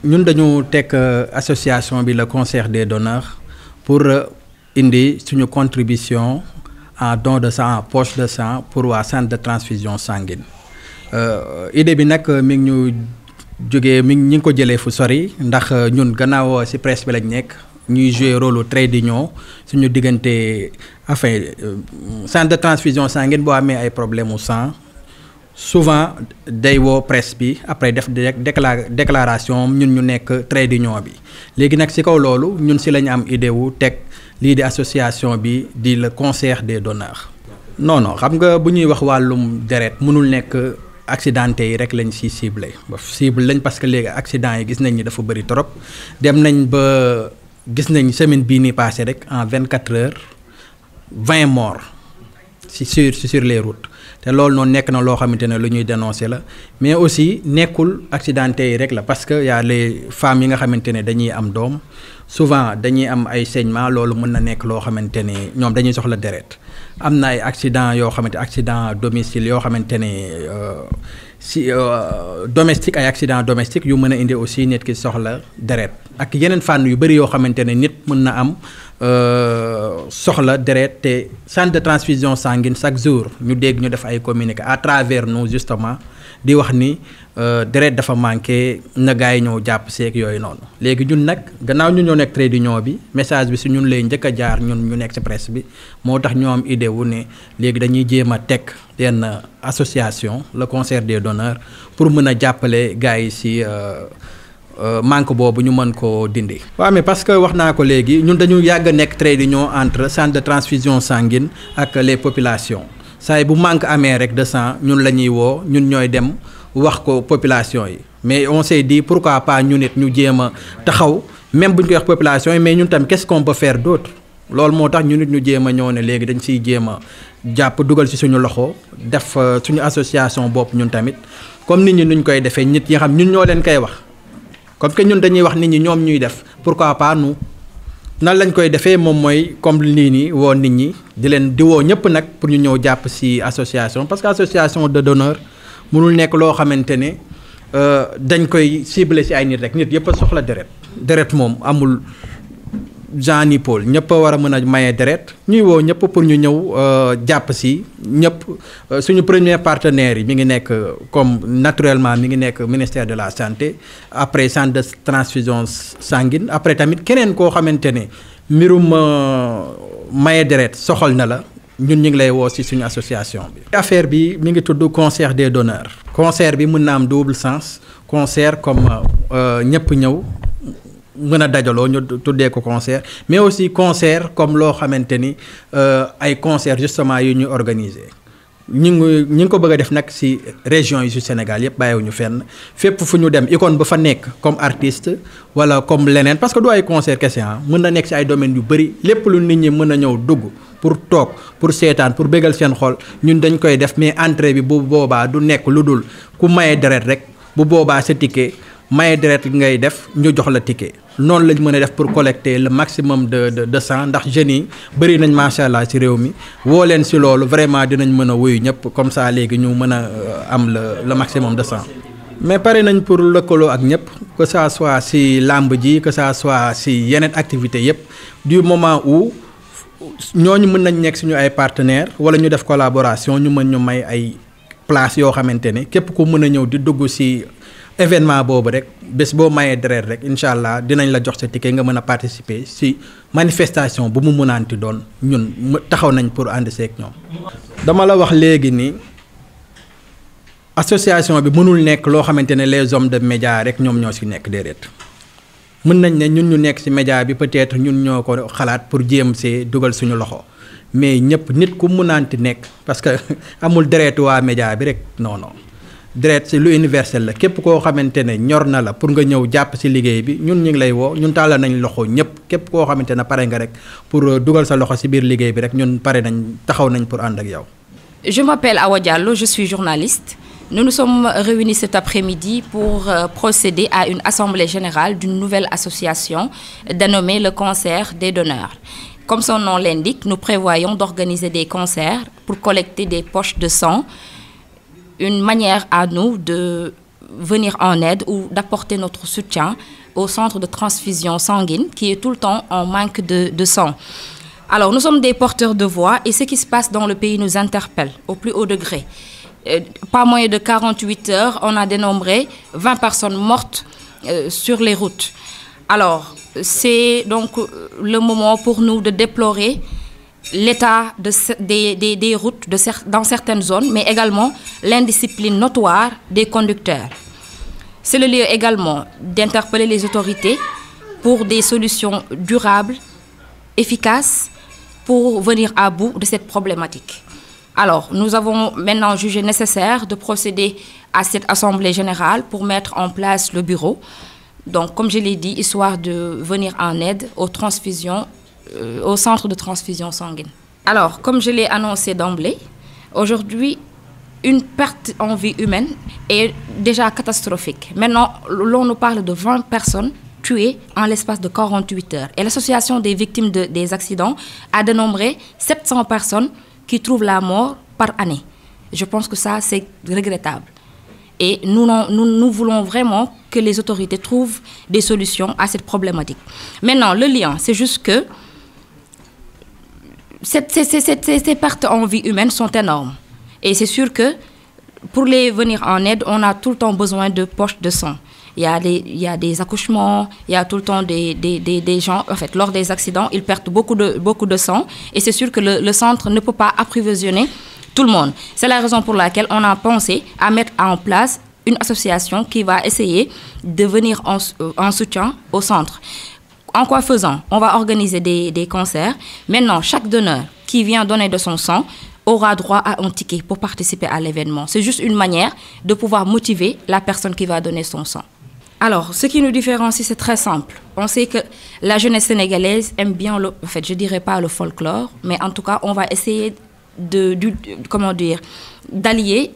ñun dañu teg association bi le concert des donneurs pour indi suñu contribution en don de sang en poche de sang pour waa centre de transfusion sanguine idée bi nag mi ngi ñu jógee ñi ngi ko jëlee fu sori ndax ñun gannaaw ci presse bi lañ nekk ñuy jouer rôle trait d'union suñu diggante enfin centre de transfusion sanguine boo amee ay problème mu sang souvent day woo presse bi après def déclaration ñun ñu nekk trait d'union bi léegi nag ci kaw loolu ñun ci lañu am idée wu teg lii di association bi di le concert des donneurs. non xam nga bu ñuy wax wàllum deret mënul nekk accidenté yi rek lañ ci ciblé lañ parce que léegi accident yi gis nañ ni dafa bëri trop dem nañ ba gis nañ semaine bii nii passé rek en 24 heures 20 morts sur les routes te loolu noonu nekk na loo xamante ne lu ñuy dénoncer la mais aussi nekkul accidenté yi rek la parce que y a les femmes yi nga xamante ne dañuy am doom souvent dañuy am ay saignements loolu mën na nekk loo xamante ne ñoom dañuy soxla deret am na ay accident yoo xamante accident domicile yoo xamante ne domestique ay accident domestique yu mën a indi aussi nit ki soxla deret ak yeneen fànn yu bëri yoo xamante ne nit mën na am soxla deret te centre de transfusion sanguine chaque jour ñu dégg ñu def ay communiqué à travers nous justement di wax ni deret dafa manqué na gars yi ñëw jàpp seeg yooyu noonu léegi ñun nag gannaaw ñu ñoo nekk trait d'union bi message bi si ñun lay njëkk a jaar ñun ñu nekk ci presse bi moo tax ñoo am idée wu ne léegi dañuy jéem a teg benn association le concert des donneurs pour mën a jàppale gars yi si manque boobu ñu mën koo dindi. waaw mais parce que wax naa ko léegi ñun dañu yàgg a nekk trait d'union entre centre de transfusion sanguine ak les populations saa yi bu manque amee rek de sang ñun la ñuy woo ñun ñooy dem wax ko population yi mais on s'est dit pourquoi pas ñu nit ñu jéem a taxaw même bu ñu koy wax population yi mais ñun tam qu'est-ce qu'on peut faire d'autre loolu moo tax ñu nit ñu jéem a ñëw ne léegi dañ siy jéem a jàpp dugal ci suñu loxo def suñu association bopp ñun tamit comme nit ñi nuñ koy defee nit yi xam ñun ñoo leen koy wax. comme que ñun dañuy wax nit ñi ñoom ñuy def pourquoi pas nous nan lañ koy defee moom mooy comme lii nii woo nit ñi di woo ñëpp nag pour ñu ñëw jàpp ci association parce que association de donneurs mënul nekk loo xamante ne dañ koy cibler ci ay nit rek nit yëpp a soxla deret moom amul Jean ni Paul ñëpp a war a mën a maye deret ñuy woo ñëpp pour ñu ñëw jàpp ci ñëpp suñu premier partenaire yi mi ngi nekk comme naturellement mi ngi nekk ministère de la santé après centre de transfusion sanguine après tamit keneen koo xamante ne mbirum maye deret soxal na la ñun ñu ngi lay woo ci suñu association bi. affaire bi mi ngi tudd concert des donneurs. concert bi mën na am double sens concert comme ñëpp ñëw. mën a dajaloo ñu tuddee ko concert mais aussi concert comme loo xamante ni ay concert justement yu ñu organiser ñi ngi ko bëgg a def nag ci région yi ci Sénégal yëpp bàyyiwuñu fenn fépp fu ñu dem icône ba fa nekk comme artiste wala comme leneen parce que du ay concert kese mën na nekk ci ay domaines yu bëri lépp lu nit ñi mën a ñëw dugg pour toog pour seetaan pour bégal seen xol ñun dañ koy def mais entrée bi bu boobaa du nekk lu dul ku maye deret rek bu boobaa sa ticket maye deret ngay def ñu jox la ticket noonu lañ mën a def pour collecter le maximum de sang ndax jeunes yi bëri nañ macha allah ci réew mi woo leen ci loolu vraiment dinañ mën a wuyu ñëpp comme ça léegi ñu mën a am le maximum de sang. mais pare nañ pour lëkkaloo ak ñëpp que ça soit ci làmb ji que ça soit ci yeneen activités yëpp du moment où ñooñu mën nañ nekk suñu ay partenaires wala ñu def collaboration ñu mën ñu may ay place yoo xamante ne képp ku mën a ñëw di dugg ci. événement boobu rek bés boo mayee deret rek incha allah dinañ la jox sa ticket nga mën a participer ci manifestation bu mu mënaanti doon ñun taxaw nañ pour ànd seeg ñoom. dama la wax léegi ni association bi mënul nekk loo xamante ne les hommes de médias rek ñoom ñoo ci nekk déedéet mën nañ ne ñun ñu nekk ci média bi peut-être ñun ñoo ko xalaat pour jéem see dugal suñu loxo mais ñëpp nit ku mënaanti nekk parce que amul deretu waa média bi rek non. deret ci lu universel la képp koo xamante ne ñor na la pour nga ñëw jàpp ci liggéey bi ñun ñu ngi lay woo ñun tàllal nañ loxo ñëpp képp koo xamante ne pare nga rek pour dugal sa loxo ci biir liggéey bi rek ñun pare nañ taxaw nañ pour ànd ak yow. Je m'appelle Awa Diallo, je suis journaliste. Nous nous sommes réunis cet après-midi pour procéder à une assemblée générale d'une nouvelle association dénommée le concert des donneurs. Comme son nom l'indique, nous prévoyons d'organiser des concerts pour collecter des poches de sang. Une manière à nous de venir en aide ou d'apporter notre soutien au centre de transfusion sanguine qui est tout le temps en manque de sang. Alors, nous sommes des porteurs de voix et ce qui se passe dans le pays nous interpelle au plus haut degré. Pas moins de 48 heures, on a dénombré 20 personnes mortes sur les routes. Alors, c'est donc le moment pour nous de déplorer l'état des routes dans certaines zones, mais également l'indiscipline notoire des conducteurs. C'est le lieu également d'interpeller les autorités pour des solutions durables, efficaces, pour venir à bout de cette problématique. Alors, nous avons maintenant jugé nécessaire de procéder à cette assemblée générale pour mettre en place le bureau. Donc, comme je l'ai dit, histoire de venir en aide aux transfusions, au centre de transfusion sanguine. Alors, comme je l'ai annoncé d'emblée, aujourd'hui, une perte en vie humaine est déjà catastrophique. Maintenant, l'on nous parle de 20 personnes tuées en l'espace de 48 heures. Et l'association des victimes des accidents a dénombré 700 personnes qui trouvent la mort par année. Je pense que ça, c'est regrettable. Et nous voulons vraiment que les autorités trouvent des solutions à cette problématique. Maintenant, le lien, c'est juste que ces pertes en vie humaine sont énormes. Et c'est sûr que pour les venir en aide, on a tout le temps besoin de poches de sang. Il y a des accouchements, il y a tout le temps des gens, en fait, lors des accidents, ils perdent beaucoup de sang. Et c'est sûr que le centre ne peut pas approvisionner tout le monde. C'est la raison pour laquelle on a pensé à mettre en place une association qui va essayer de venir en soutien au centre. En quoi faisant? On va organiser des concerts. Maintenant, chaque donneur qui vient donner de son sang aura droit à un ticket pour participer à l'événement. C'est juste une manière de pouvoir motiver la personne qui va donner son sang. Alors, ce qui nous différencie, c'est très simple. On sait que la jeunesse sénégalaise aime bien, en fait, je ne dirais pas le folklore, mais en tout cas, on va essayer d'allier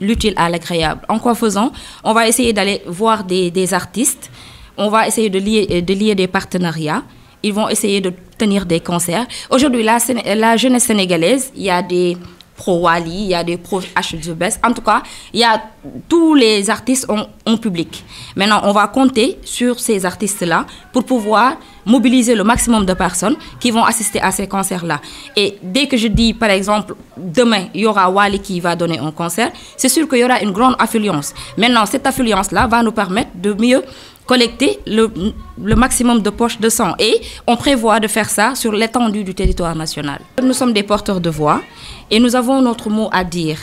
l'utile à l'agréable. En quoi faisant? On va essayer d'aller voir des artistes, on va essayer de lier des partenariats, ils vont essayer de tenir des concerts. Aujourd'hui, la jeunesse sénégalaise, il y a des pro Wally, il y a des pro H The Best. En tout cas, il y a tous les artistes en public. Maintenant, on va compter sur ces artistes-là pour pouvoir mobiliser le maximum de personnes qui vont assister à ces concerts-là. Et dès que je dis, par exemple, demain, il y aura Wally qui va donner un concert, c'est sûr qu'il y aura une grande affluence. Maintenant, cette affluence-là va nous permettre de mieux collecter le maximum de poches de sang. Et on prévoit de faire ça sur l'étendue du territoire national. Nous sommes des porteurs de voix et nous avons notre mot à dire.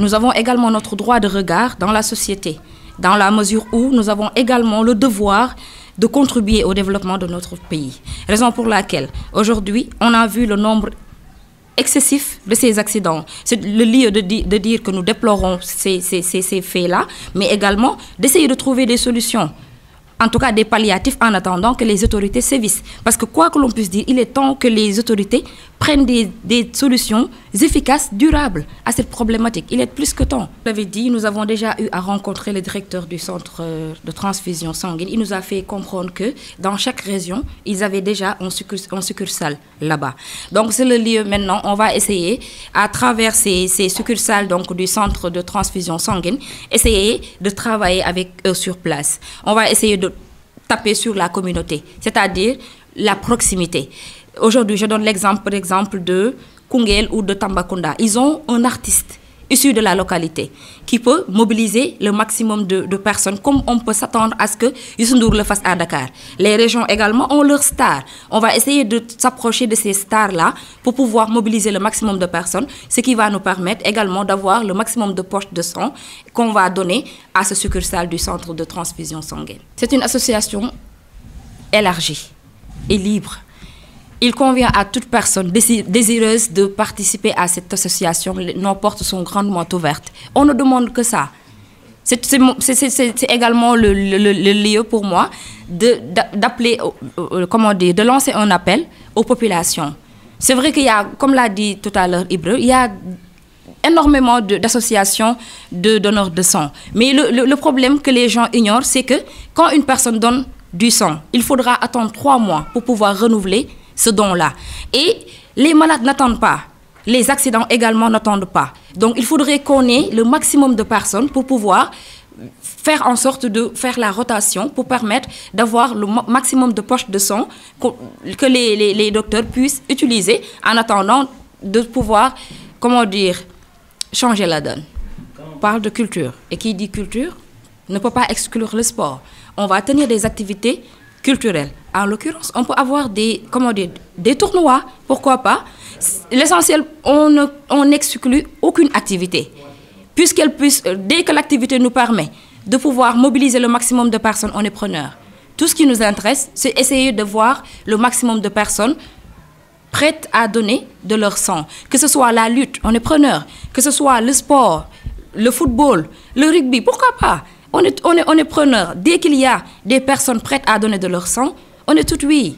Nous avons également notre droit de regard dans la société, dans la mesure où nous avons également le devoir de contribuer au développement de notre pays. Raison pour laquelle, aujourd'hui, on a vu le nombre excessif de ces accidents. C'est le lieu de dire que nous déplorons ces faits-là, mais également d'essayer de trouver des solutions. En tout cas, des palliatifs en attendant que les autorités sévissent. Parce que quoi que l'on puisse dire, il est temps que les autorités prennent des solutions efficaces, durables à cette problématique. Il est plus que temps. Vous l'avez dit, nous avons déjà eu à rencontrer le directeur du centre de transfusion sanguine. Il nous a fait comprendre que dans chaque région, ils avaient déjà un succursale là-bas. Donc c'est le lieu maintenant, on va essayer, à travers ces succursales donc, du centre de transfusion sanguine, essayer de travailler avec eux sur place. On va essayer de taper sur la communauté, c'est-à-dire la proximité. Aujourd'hui, je donne l'exemple, par exemple, de Koungheul ou de Tambacounda. Ils ont un artiste issu de la localité qui peut mobiliser le maximum de personnes, comme on peut s'attendre à ce que Youssou Ndour le fasse à Dakar. Les régions également ont leurs stars. On va essayer de s'approcher de ces stars-là pour pouvoir mobiliser le maximum de personnes, ce qui va nous permettre également d'avoir le maximum de poches de sang qu'on va donner à ce succursale du centre de transfusion sanguine. C'est une association élargie et libre. Il convient à toute personne désireuse de participer à cette association. Nos portes sont grandement ouvertes. On ne demande que ça. C'est également le lieu pour moi d'appeler, de lancer un appel aux populations. C'est vrai qu'il y a, comme l'a dit tout à l'heure Ibra, il y a énormément d'associations de donneurs de sang. Mais le problème que les gens ignorent, c'est que quand une personne donne du sang, il faudra attendre 3 mois pour pouvoir renouveler ce don-là. Et les malades n'attendent pas. Les accidents également n'attendent pas. Donc, il faudrait qu'on ait le maximum de personnes pour pouvoir faire en sorte de faire la rotation pour permettre d'avoir le maximum de poches de sang que les docteurs puissent utiliser en attendant de pouvoir, comment dire, changer la donne. On parle de culture. Et qui dit culture ne peut pas exclure le sport. On va tenir des activités culturelles. En l'occurrence, on peut avoir des tournois, pourquoi pas. L'essentiel, on n'exclut aucune activité. Puisqu'elle puisse, dès que l'activité nous permet de pouvoir mobiliser le maximum de personnes, on est preneur. Tout ce qui nous intéresse, c'est essayer de voir le maximum de personnes prêtes à donner de leur sang. Que ce soit la lutte, on est preneur. Que ce soit le sport, le football, le rugby, pourquoi pas? On est preneur. Dès qu'il y a des personnes prêtes à donner de leur sang, on est tout oui.